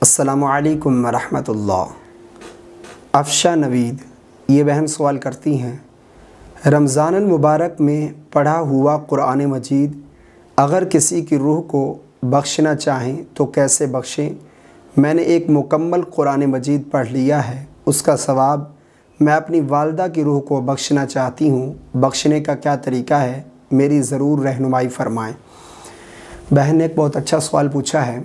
السلام علیکم ورحمۃ اللہ۔ افشا نوید یہ بہن سوال کرتی ہیں، رمضان المبارک میں پڑھا ہوا قرآن مجید اگر کسی کی روح کو بخشنا چاہیں تو کیسے بخشیں؟ میں نے ایک مکمل قرآن مجید پڑھ لیا ہے، اس کا ثواب میں اپنی والدہ کی روح کو بخشنا چاہتی ہوں، بخشنے کا کیا طریقہ ہے؟ میری ضرور رہنمائی فرمائیں۔ بہن نے ایک بہت اچھا سوال پوچھا ہے۔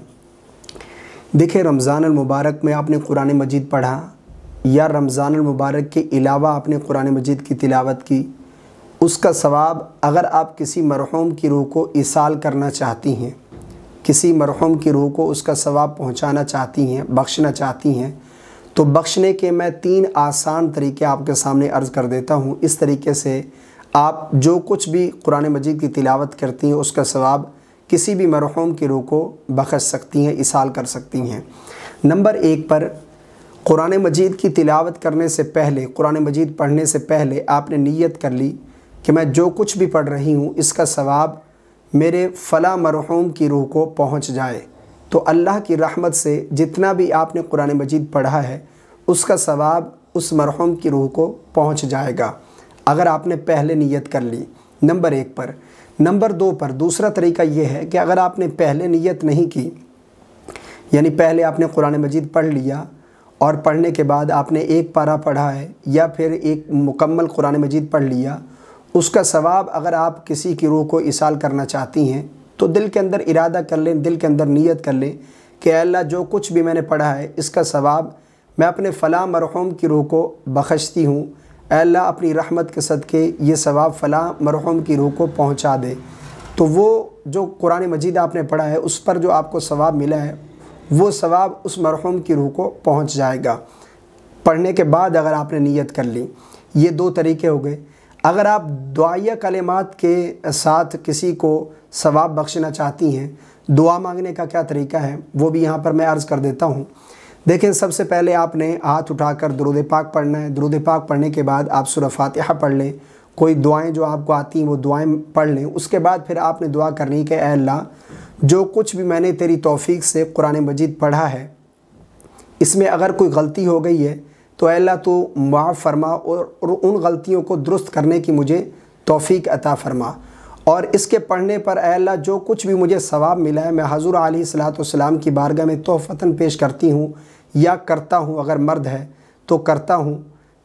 دیکھیں، رمضان المبارک میں آپ نے قرآن مجید پڑھا یا رمضان المبارک کے علاوہ آپ نے قرآن مجید کی تلاوت کی، اس کا ثواب اگر آپ کسی مرحوم کی روح کو ایصال کرنا چاہتی ہیں، کسی مرحوم کی روح کو اس کا ثواب پہنچانا چاہتی ہیں، بخشنا چاہتی ہیں، تو بخشنے کے میں 3 آسان طریقے آپ کے سامنے عرض کر دیتا ہوں۔ اس طریقے سے آپ جو کچھ بھی قرآن مجید کی تلاوت کرتی ہیں اس کا ثواب کسی بھی مرحوم کی روح کو بخش سکتی ہیں، ایصال کر سکتی ہیں۔ نمبر 1 پر قرآن مجید کی تلاوت کرنے سے پہلے، قرآن مجید پڑھنے سے پہلے آپ نے نیت کر لی کہ میں جو کچھ بھی پڑھ رہی ہوں اس کا ثواب میرے فلاں مرحوم کی روح کو پہنچ جائے، تو اللہ کی رحمت سے جتنا بھی آپ نے قرآن مجید پڑھا ہے اس کا ثواب اس مرحوم کی روح کو پہنچ جائے گا، اگر آپ نے پہلے نیت کر لی۔ نمبر 1 پر۔ نمبر 2 پر دوسرا طریقہ یہ ہے کہ اگر آپ نے پہلے نیت نہیں کی، یعنی پہلے آپ نے قرآن مجید پڑھ لیا اور پڑھنے کے بعد آپ نے ایک پارہ پڑھا ہے یا پھر ایک مکمل قرآن مجید پڑھ لیا، اس کا ثواب اگر آپ کسی کی روح کو ایصال کرنا چاہتی ہیں تو دل کے اندر ارادہ کر لیں، دل کے اندر نیت کر لیں کہ اے اللہ جو کچھ بھی میں نے پڑھا ہے اس کا ثواب میں اپنے فلاں مرحوم کی روح کو بخشتی ہوں، اے اللہ اپنی رحمت کے صدقے یہ ثواب فلاں مرحوم کی روح کو پہنچا دے۔ تو وہ جو قرآن مجید آپ نے پڑھا ہے اس پر جو آپ کو ثواب ملا ہے وہ ثواب اس مرحوم کی روح کو پہنچ جائے گا، پڑھنے کے بعد اگر آپ نے نیت کر لی۔ یہ 2 طریقے ہو گئے۔ اگر آپ دعائیہ کلمات کے ساتھ کسی کو ثواب بخشنا چاہتی ہیں، دعا مانگنے کا کیا طریقہ ہے وہ بھی یہاں پر میں عرض کر دیتا ہوں۔ دیکھیں، سب سے پہلے آپ نے ہاتھ اٹھا کر درود پاک پڑھنا ہے۔ درود پاک پڑھنے کے بعد آپ سورہ فاتحہ پڑھ لیں، کوئی دعائیں جو آپ کو آتی ہیں وہ دعائیں پڑھ لیں۔ اس کے بعد پھر آپ نے دعا کرنی کہ اے اللہ جو کچھ بھی میں نے تیری توفیق سے قرآن مجید پڑھا ہے اس میں اگر کوئی غلطی ہو گئی ہے تو اے اللہ تو معاف فرما اور ان غلطیوں کو درست کرنے کی مجھے توفیق عطا فرما، اور اس کے پڑھنے پر اے اللہ جو کچھ بھی مجھے ثواب ملا ہے میں حضور علیہ الصلوۃ والسلام کی بارگاہ میں تحفتاً پیش کرتی ہوں یا کرتا ہوں، اگر مرد ہے تو کرتا ہوں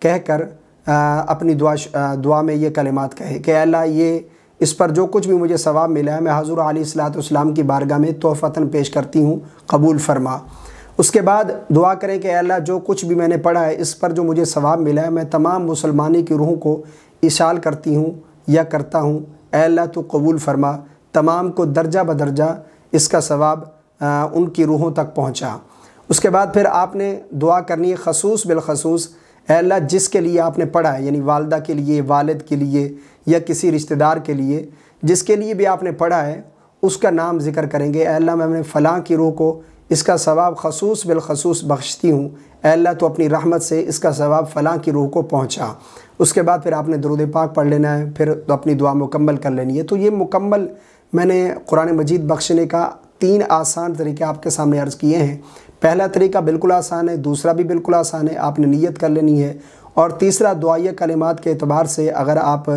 کہہ کر اپنی دعا میں یہ کلمات کہے کہ اے اللہ یہ اس پر جو کچھ بھی مجھے ثواب ملا ہے میں حضور علیہ الصلوۃ والسلام کی بارگاہ میں تحفتاً پیش کرتی ہوں، قبول فرما۔ اس کے بعد دعا کریں کہ اے اللہ جو کچھ بھی میں نے پڑھا ہے اس پر جو مجھے ثواب ملا ہے میں تمام مسلمانی کی روحوں کو ایصال کرتی ہوں یا کرتا ہوں، اے اللہ تو قبول فرما، تمام کو درجہ بدرجہ اس کا ثواب ان کی روحوں تک پہنچا۔ اس کے بعد پھر آپ نے دعا کرنی ہے خصوص بالخصوص، اے اللہ جس کے لیے آپ نے پڑھا ہے، یعنی والدہ کے لیے، والد کے لیے یا کسی رشتہ دار کے لیے، جس کے لیے بھی آپ نے پڑھا ہے اس کا نام ذکر کریں گے، اے اللہ میں نے فلاں کی روح کو اس کا ثواب خصوص بالخصوص بخشتی ہوں، اے اللہ تو اپنی رحمت سے اس کا ثواب فلاں کی روح کو پہنچا۔ اس کے بعد پھر آپ نے درود پاک پڑھ لینا ہے، پھر اپنی دعا مکمل کر لینی ہے۔ تو یہ مکمل میں نے قرآن مجید بخشنے کا 3 آسان طریقے آپ کے سامنے عرض کیے ہیں۔ پہلا طریقہ بالکل آسان ہے، دوسرا بھی بالکل آسان ہے، آپ نے نیت کر لینی ہے، اور تیسرا دعائیہ کلمات کے اعتبار سے اگر آپ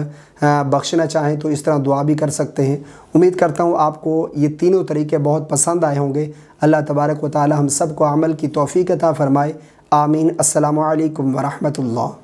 بخشنا چاہیں تو اس طرح دعا بھی کر سکتے ہیں۔ امید کرتا ہوں آپ کو یہ تینوں طریقے بہت پسند آئے ہوں گے۔ اللہ تبارک و تعالی ہم سب کو عمل کی توفیق عطا فرمائے، آمین۔ السلام علیکم ورحمۃ اللہ۔